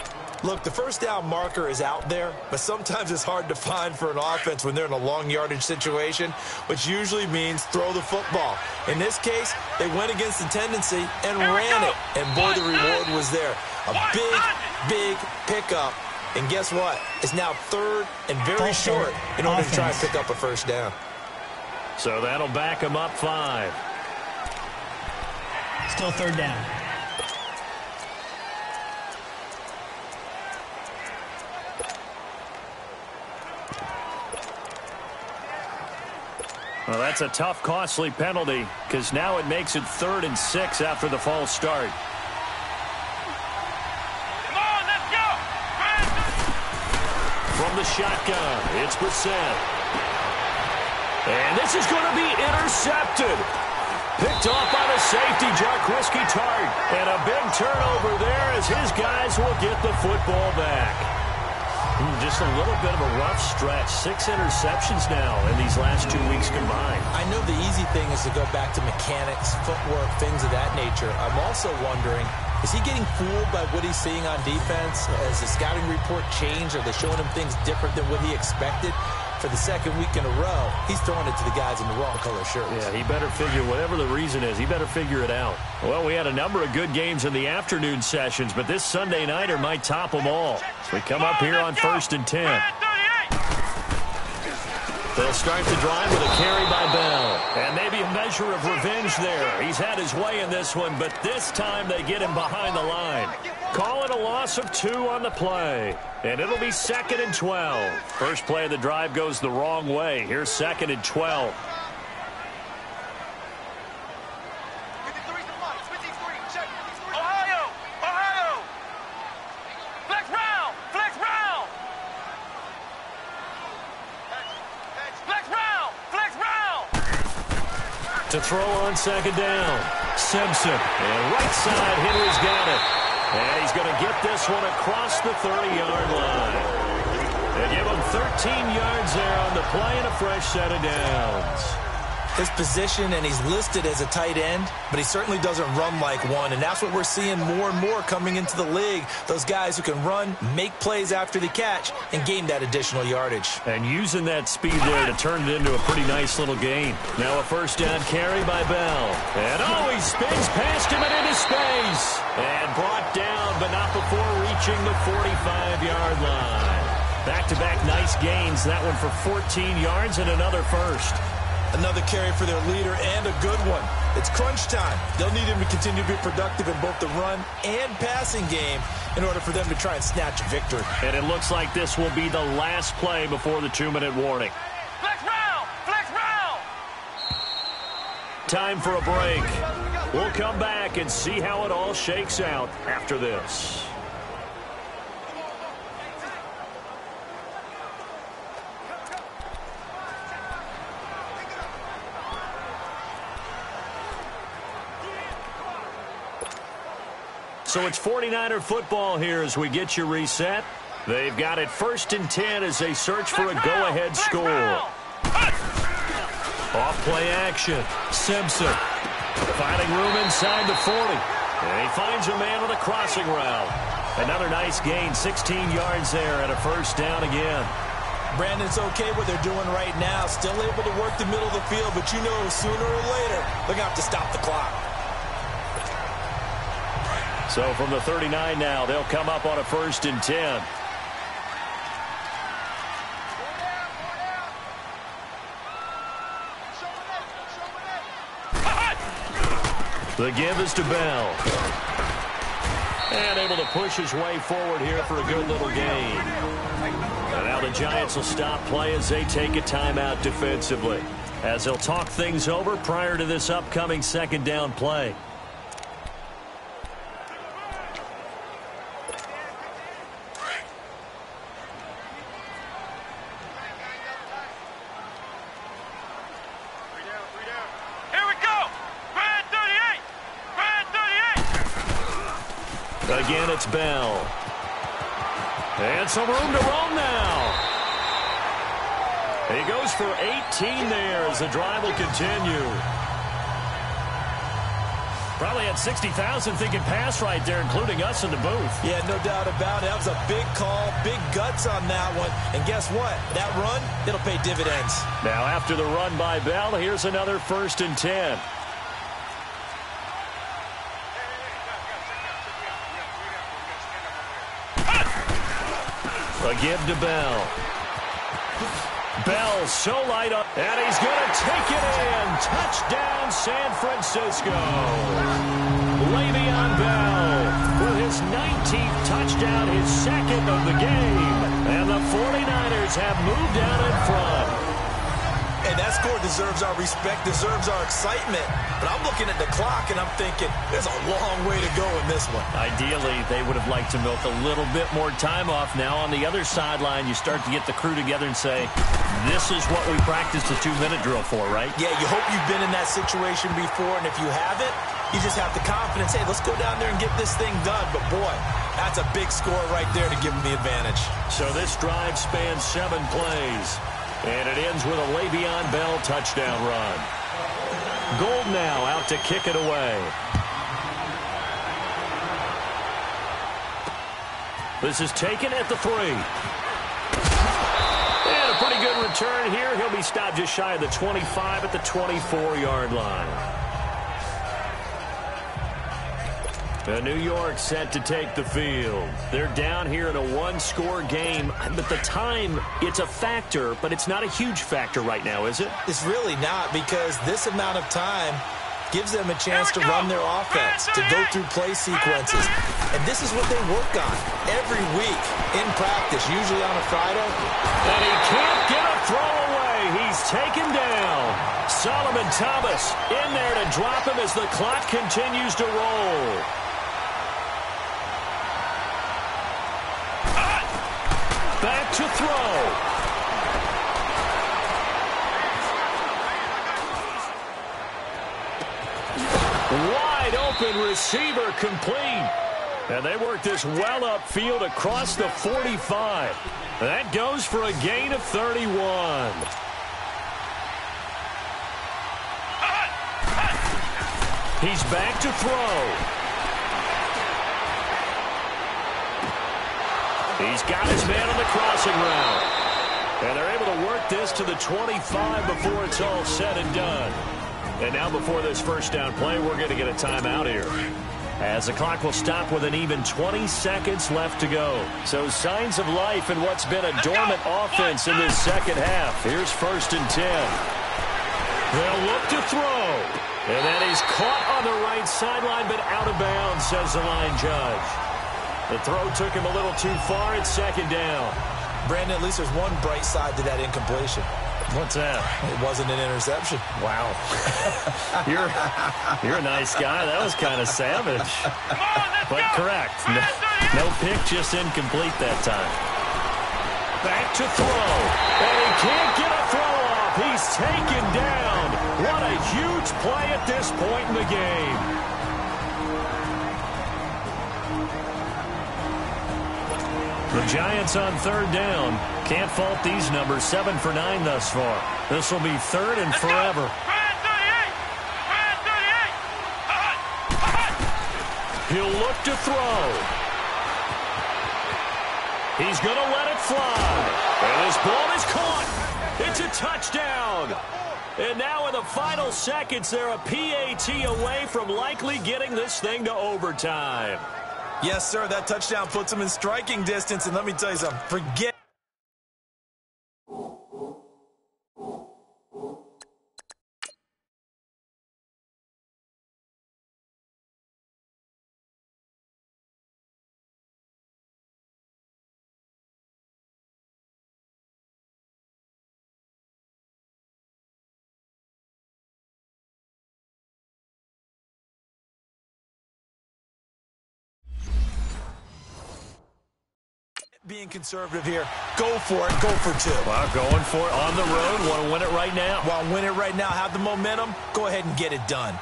Look, the first down marker is out there, but sometimes it's hard to find for an offense when they're in a long yardage situation, which usually means throw the football. In this case, they went against the tendency and ran it. And boy, the reward was there. A big pickup. And guess what? It's now 3rd and very short in order to try and pick up a first down. So that'll back them up 5. Still 3rd down. Well, that's a tough, costly penalty because now it makes it 3rd and 6 after the false start. Come on, let's go. From the shotgun, it's Brissett. And this is going to be intercepted. Picked off by the safety, Jarquiski Tart. And a big turnover there as his guys will get the football back. Just a little bit of a rough stretch. 6 interceptions now in these last 2 weeks combined. I know the easy thing is to go back to mechanics, footwork, things of that nature. I'm also wondering, is he getting fooled by what he's seeing on defense? Has the scouting report changed? Are they showing him things different than what he expected? For the 2nd week in a row, he's throwing it to the guys in the wrong color shirts. Yeah, he better figure, whatever the reason is, he better figure it out. Well, we had a number of good games in the afternoon sessions, but this Sunday nighter might top them all. We come up here on 1st and 10. They'll start the drive with a carry by Bell. And maybe a measure of revenge there. He's had his way in this one, but this time they get him behind the line. Call it a loss of 2 on the play. And it'll be 2nd and 12. First play of the drive goes the wrong way. Here's 2nd and 12. Ohio. Flex round. Flex round. To throw on 2nd down. Simpson. And right side, Henry's got it. And he's going to get this one across the 30-yard line. They give him 13 yards there on the play and a fresh set of downs. His position, and he's listed as a tight end, but he certainly doesn't run like one, and that's what we're seeing more and more coming into the league. Those guys who can run, make plays after the catch, and gain that additional yardage. And using that speed there to turn it into a pretty nice little gain. Now a first down carry by Bell. And he spins past him and into space. And brought down, but not before reaching the 45-yard line. Back-to-back nice gains. That one for 14 yards and another first. Another carry for their leader and a good one. It's crunch time. They'll need him to continue to be productive in both the run and passing game in order for them to try and snatch a victory. And it looks like this will be the last play before the 2-minute warning. Flex round. Flex round. Time for a break. We'll come back and see how it all shakes out after this. So it's 49er football here as we get you reset. They've got it 1st and 10 as they search for a go-ahead score. Off play action. Simpson finding room inside the 40. And he finds a man with a crossing route. Another nice gain, 16 yards there and a first down again. Brandon's okay what they're doing right now. Still able to work the middle of the field, but you know sooner or later they're going to have to stop the clock. So from the 39 now, they'll come up on a 1st and 10. The give is to Bell. And able to push his way forward here for a good little gain. And now the Giants will stop play as they take a timeout defensively. as he'll talk things over prior to this upcoming second down play. Again, it's Bell. And some room to roam now. He goes for 18 there as the drive will continue. Probably had 60,000 thinking pass right there, including us in the booth. Yeah, no doubt about it. That was a big call, big guts on that one. And guess what? That run, it'll pay dividends. Now, after the run by Bell, here's another 1st and 10. A give to Bell. Bell so light up, and he's going to take it in. Touchdown, San Francisco. Le'Veon Bell with his 19th touchdown, his second of the game. And the 49ers have moved out in front. And that score deserves our respect, deserves our excitement. But I'm looking at the clock, and I'm thinking, there's a long way to go in this one. Ideally, they would have liked to milk a little bit more time off. Now, on the other sideline, you start to get the crew together and say, this is what we practiced the 2-minute drill for, right? Yeah, you hope you've been in that situation before, and if you haven't, you just have the confidence, hey, let's go down there and get this thing done. But, boy, that's a big score right there to give them the advantage. So this drive spans 7 plays. And it ends with a Le'Veon Bell touchdown run. Gold now out to kick it away. This is taken at the 3. And a pretty good return here. He'll be stopped just shy of the 25 at the 24-yard line. New York set to take the field. They're down here in a 1-score game. But the time, it's a factor, but it's not a huge factor right now, is it? It's really not, because this amount of time gives them a chance to run their offense, to go through play sequences. And this is what they work on every week in practice, usually on a Friday. And he can't get a throw away. He's taken down. Solomon Thomas in there to drop him as the clock continues to roll. Back to throw. Wide open receiver complete. And they work this well upfield across the 45. That goes for a gain of 31. He's back to throw. He's got his man on the crossing route. And they're able to work this to the 25 before it's all said and done. And now before this first down play, we're going to get a timeout here, as the clock will stop with an even 20 seconds left to go. So signs of life in what's been a dormant offense in this second half. Here's 1st and 10. They'll look to throw. And that is caught on the right sideline, but out of bounds, says the line judge. The throw took him a little too far. It's 2nd down. Brandon, at least there's one bright side to that incompletion. What's that? It wasn't an interception. Wow. You're a nice guy. That was kind of savage. But correct. No pick, just incomplete that time. Back to throw. And he can't get a throw off. He's taken down. What a huge play at this point in the game. The Giants on 3rd down. Can't fault these numbers. 7 for 9 thus far. This will be 3rd and forever. He'll look to throw. He's going to let it fly. And his ball is caught. It's a touchdown. And now in the final seconds, they're a PAT away from likely getting this thing to overtime. Yes, sir, that touchdown puts them in striking distance. And let me tell you something, forget Being conservative here. Go for it. Go for two. Well, going for it on the road. Want to win it right now. Want to win it right now. Have the momentum. Go ahead and get it done.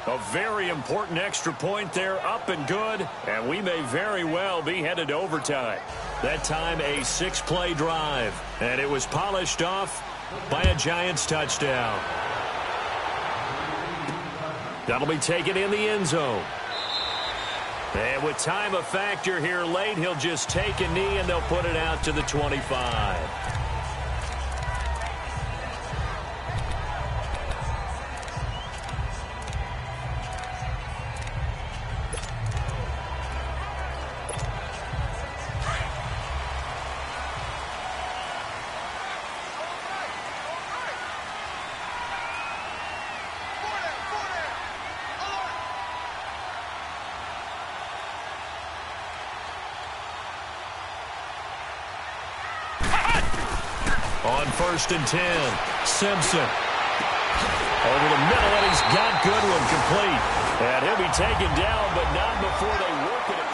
A very important extra point there, up and good, and we may very well be headed to overtime. That time a 6-play drive, and it was polished off by a Giants touchdown. That'll be taken in the end zone. And with time a factor here late, he'll just take a knee and they'll put it out to the 25. On 1st and 10, Simpson. Over the middle, and he's got Goodwin complete. And he'll be taken down, but not before they work it.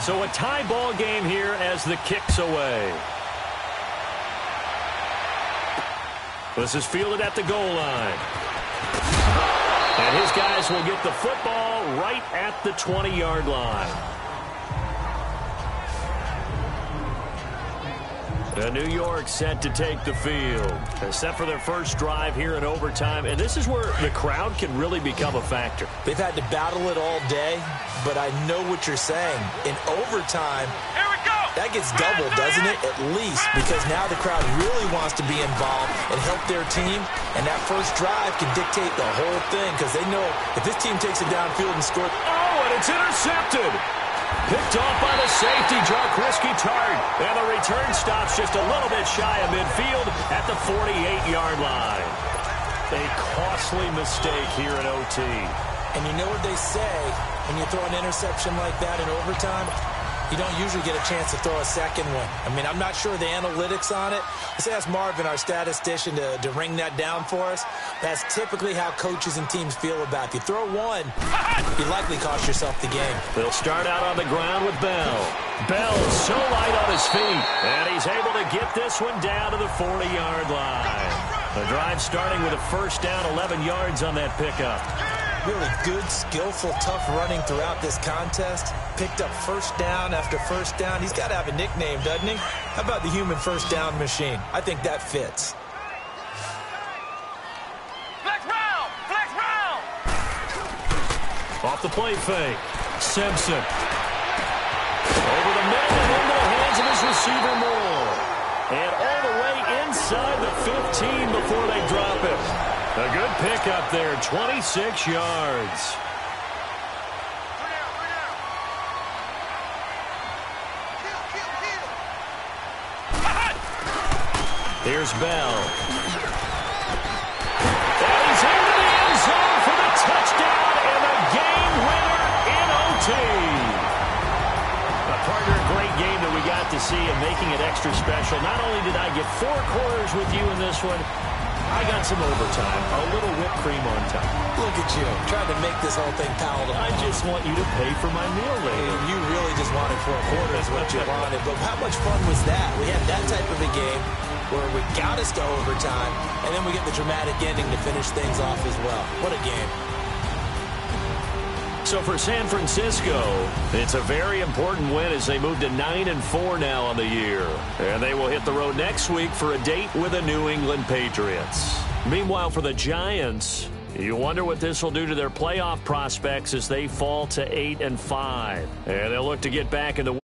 So a tie ball game here as the kick's away. This is fielded at the goal line. And his guys will get the football right at the 20-yard line. New York set to take the field, set for their first drive here in overtime. And this is where the crowd can really become a factor. They've had to battle it all day, but I know what you're saying. In overtime, Here we go. that gets doubled, doesn't it? At least, because now the crowd really wants to be involved and help their team. And that first drive can dictate the whole thing, because they know if this team takes it downfield and scores. Oh, and it's intercepted. Picked off by the safety, Jaquiski Tartt. And the return stops just a little bit shy of midfield at the 48-yard line. A costly mistake here in OT. And you know what they say, when you throw an interception like that in overtime, you don't usually get a chance to throw a second one. I mean, I'm not sure the analytics on it. Let's ask Marvin, our statistician, to ring that down for us. That's typically how coaches and teams feel about it. If you throw one, you likely cost yourself the game. They'll start out on the ground with Bell. Bell's so light on his feet, and he's able to get this one down to the 40-yard line. The drive starting with a first down, 11 yards on that pickup. Really good, skillful, tough running throughout this contest. Picked up first down after first down. He's got to have a nickname, doesn't he? How about the human first down machine? I think that fits. Flex round. Flex round. Off the play fake. Simpson. Over the middle and into the hands of his receiver Moore. And all the way inside the 15 before they drop it. A good pickup there, 26 yards. Here's Bell. And he's into the end zone for the touchdown and the game winner in OT. A partner, a great game that we got to see and making it extra special. Not only did I get 4 quarters with you in this one, I got some overtime, a little whipped cream on top. Look at you, trying to make this whole thing palatable. I just want you to pay for my meal later. You really just wanted 4 quarters what you wanted. But how much fun was that? We had that type of a game where we got us to overtime, and then we get the dramatic ending to finish things off as well. What a game. So for San Francisco, it's a very important win as they move to 9-4 now on the year. And they will hit the road next week for a date with the New England Patriots. Meanwhile, for the Giants, you wonder what this will do to their playoff prospects as they fall to 8-5. And they'll look to get back in the